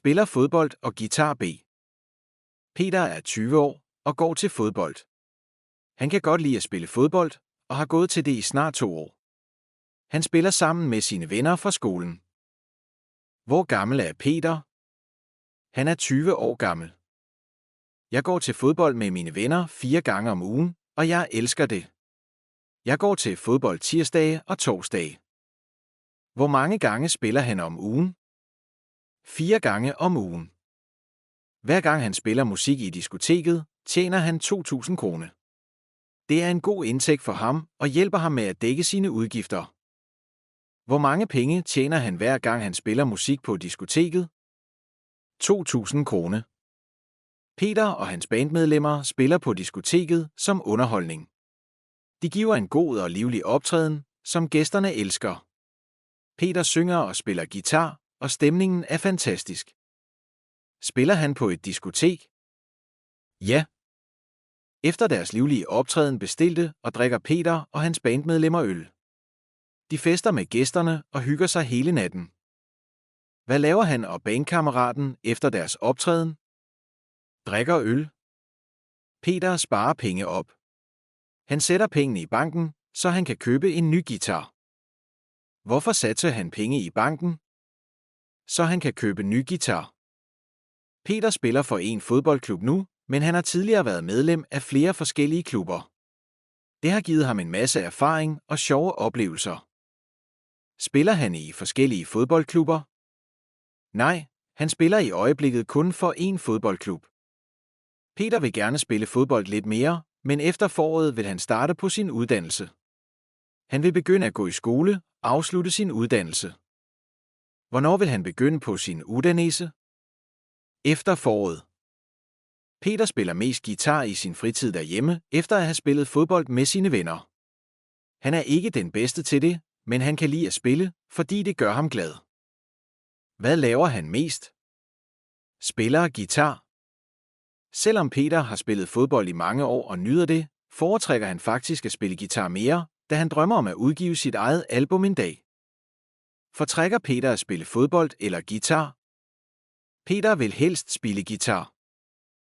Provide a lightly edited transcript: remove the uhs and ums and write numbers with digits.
Spiller fodbold og guitar B. Peter er 20 år og går til fodbold. Han kan godt lide at spille fodbold og har gået til det i snart 2 år. Han spiller sammen med sine venner fra skolen. Hvor gammel er Peter? Han er 20 år gammel. Jeg går til fodbold med mine venner 4 gange om ugen, og jeg elsker det. Jeg går til fodbold tirsdage og torsdage. Hvor mange gange spiller han om ugen? 4 gange om ugen. Hver gang han spiller musik i diskoteket, tjener han 2.000 kroner. Det er en god indtægt for ham og hjælper ham med at dække sine udgifter. Hvor mange penge tjener han hver gang han spiller musik på diskoteket? 2.000 kroner. Peter og hans bandmedlemmer spiller på diskoteket som underholdning. De giver en god og livlig optræden, som gæsterne elsker. Peter synger og spiller guitar, og stemningen er fantastisk. Spiller han på et diskotek? Ja. Efter deres livlige optræden bestilte og drikker Peter og hans bandmedlemmer øl. De fester med gæsterne og hygger sig hele natten. Hvad laver han og bandkammeraten efter deres optræden? Drikker øl. Peter sparer penge op. Han sætter pengene i banken, så han kan købe en ny guitar. Hvorfor satser han penge i banken? Så han kan købe ny guitar. Peter spiller for en fodboldklub nu, men han har tidligere været medlem af flere forskellige klubber. Det har givet ham en masse erfaring og sjove oplevelser. Spiller han i forskellige fodboldklubber? Nej, han spiller i øjeblikket kun for én fodboldklub. Peter vil gerne spille fodbold lidt mere, men efter foråret vil han starte på sin uddannelse. Han vil begynde at gå i skole og afslutte sin uddannelse. Hvornår vil han begynde på sin uddannelse? Efter foråret. Peter spiller mest guitar i sin fritid derhjemme, efter at have spillet fodbold med sine venner. Han er ikke den bedste til det, men han kan lide at spille, fordi det gør ham glad. Hvad laver han mest? Spiller guitar. Selvom Peter har spillet fodbold i mange år og nyder det, foretrækker han faktisk at spille guitar mere, da han drømmer om at udgive sit eget album en dag. Foretrækker Peter at spille fodbold eller guitar? Peter vil helst spille guitar.